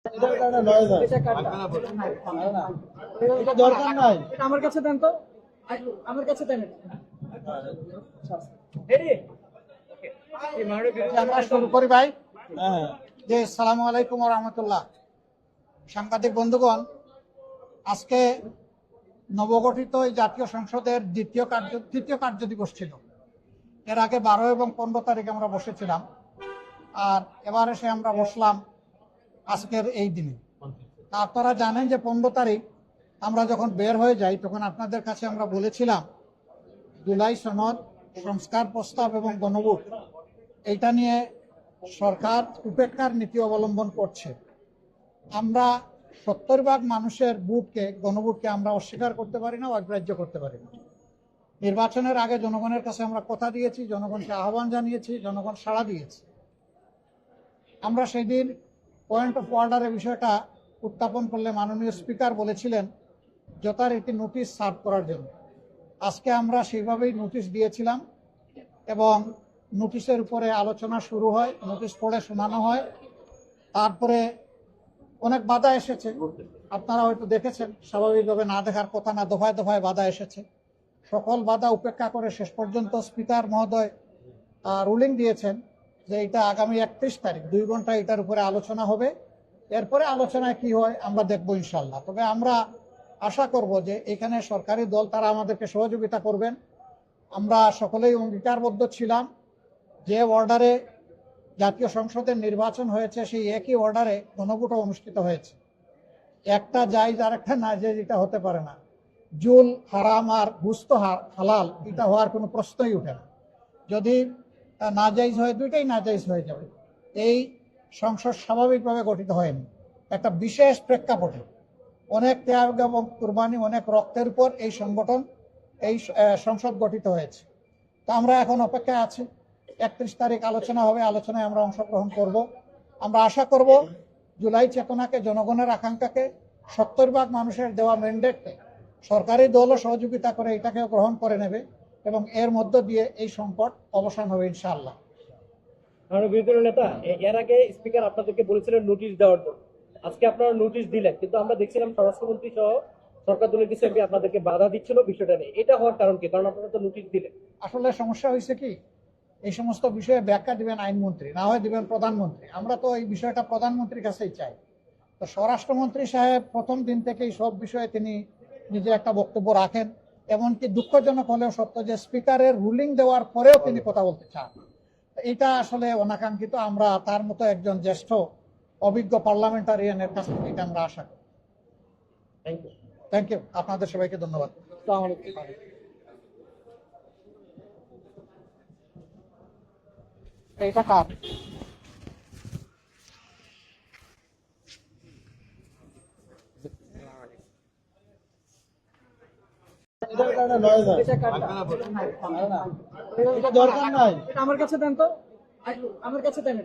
এটার কারণে নয় যায়। এটা দরকার নাই। এটা আমার কাছে দেন তো, আমার কাছে দেন। আমরা শুরু করি ভাই। হ্যাঁ যে আসসালামু আলাইকুম ওয়া রাহমাতুল্লাহ। সাংবাদিক বন্ধুগণ, আজকে নবগঠিত এই জাতীয় সংসদের তৃতীয় কার্য দিবস ছিল। এর আগে 12 এবং 15 তারিখ আমরা বসেছিলাম, আর এবার এসে আমরা বসলাম আজকের এই দিনে। আপনারা জানেন যে 15 তারিখ আমরা যখন বের হয়ে যাই তখন আপনাদের কাছে আমরা বলেছিলাম জুলাই সনদ, সংস্কার প্রস্তাব এবং গণভোট, এইটা নিয়ে সরকার উপেক্ষার নীতি অবলম্বন করছে। আমরা 70% মানুষের গণভোটকে আমরা অস্বীকার করতে পারি না, অগ্রাহ্য করতে পারি না। নির্বাচনের আগে জনগণের কাছে আমরা কথা দিয়েছি, জনগণকে আহ্বান জানিয়েছি, জনগণ সাড়া দিয়েছে। আমরা সেই দিন পয়েন্ট অফ অর্ডারের বিষয়টা উত্থাপন করলে মাননীয় স্পিকার বলেছিলেন যথারীতি নোটিশ সার্ভ করার জন্য। আজকে আমরা সেইভাবেই নোটিশ দিয়েছিলাম এবং নোটিশের উপরে আলোচনা শুরু হয়, নোটিশ পড়ে শোনানো হয়। তারপরে অনেক বাধা এসেছে, আপনারা হয়তো দেখেছেন, স্বাভাবিকভাবে না দেখার কথা না, দফায় দফায় বাধা এসেছে। সকল বাধা উপেক্ষা করে শেষ পর্যন্ত স্পিকার মহোদয় রুলিং দিয়েছেন যে এটা আগামী 31 তারিখ 2 ঘন্টা এটার উপরে আলোচনা হবে। এরপরে আলোচনায় কি হয় আমরা দেখবো ইনশাল্লাহ। তবে আমরা আশা করব যে এখানে সরকারি দল তারা আমাদেরকে সহযোগিতা করবেন। আমরা সকলেই অঙ্গীকারবদ্ধ ছিলাম যে অর্ডারে জাতীয় সংসদের নির্বাচন হয়েছে সেই একই অর্ডারে গণভোট অনুষ্ঠিত হয়েছে। একটা জায়েজ আর একটা না জায়েজ এটা হতে পারে না। জুল হারাম আর গুস্ত হালাল এটা হওয়ার কোনো প্রশ্নই উঠে না। যদি নাজাইজ হয়, দুইটাই নাজাইজ হয়ে যাবে। এই সংসদ স্বাভাবিকভাবে গঠিত হয়নি, একটা বিশেষ প্রেক্ষাপটে অনেক ত্যাগ এবং কুরবানি, অনেক রক্তের উপর এই সংসদ গঠিত হয়েছে। তো আমরা এখন অপেক্ষায় আছি, 31 তারিখ আলোচনা হবে, আলোচনায় আমরা অংশগ্রহণ করব। আমরা আশা করব জুলাই চেতনাকে, জনগণের আকাঙ্ক্ষাকে, 70% মানুষের দেওয়া ম্যান্ডেটকে সরকারি দলও সহযোগিতা করে এটাকেও গ্রহণ করে নেবে এবং এর মধ্য দিয়ে এই সংকট অবসান হবে ইনশাআল্লাহ। বিরোধী নেতা, এর আগে স্পিকার আপনাদেরকে বলেছিলেন নোটিশ দেওয়ার জন্য, আজকে আপনারা নোটিশ দিলেন, কিন্তু আমরা দেখছিলাম স্বরাষ্ট্রমন্ত্রী সহ সরকার দলের কিছু এমপি আপনাদেরকে বাধা দিচ্ছিল বিষয়টা নিয়ে। এটা হওয়ার কারণ কি? কারণ আপনারা তো নোটিশ দিলেন। আসলে সমস্যা হয়েছে কি, এই সমস্ত বিষয়ে ব্যাখ্যা দিবেন আইনমন্ত্রী, না হয় দিবেন প্রধানমন্ত্রী। আমরা তো এই বিষয়টা প্রধানমন্ত্রীর কাছেই চাই। তো স্বরাষ্ট্রমন্ত্রী সাহেব প্রথম দিন থেকেই সব বিষয়ে তিনি নিজে একটা বক্তব্য রাখেন। এমনকি দুঃখজনক হলেও সত্য যে স্পিকারের রুলিং দেওয়ার পরেও তিনি কথা বলতে চান। এটা আসলে অনাকাঙ্ক্ষিত। আমরা তার মতো একজন জ্যেষ্ঠ অভিজ্ঞ পার্লামেন্টারিয়ানের কাছ থেকে এটা আমরা আশা করি। Thank you. আপনাদের সবাইকে ধন্যবাদ। এটা কার? এটার কারণে নয় যায়। এটা দরকার নাই। এটা আমার কাছে দেন তো, আমার কাছে দেন।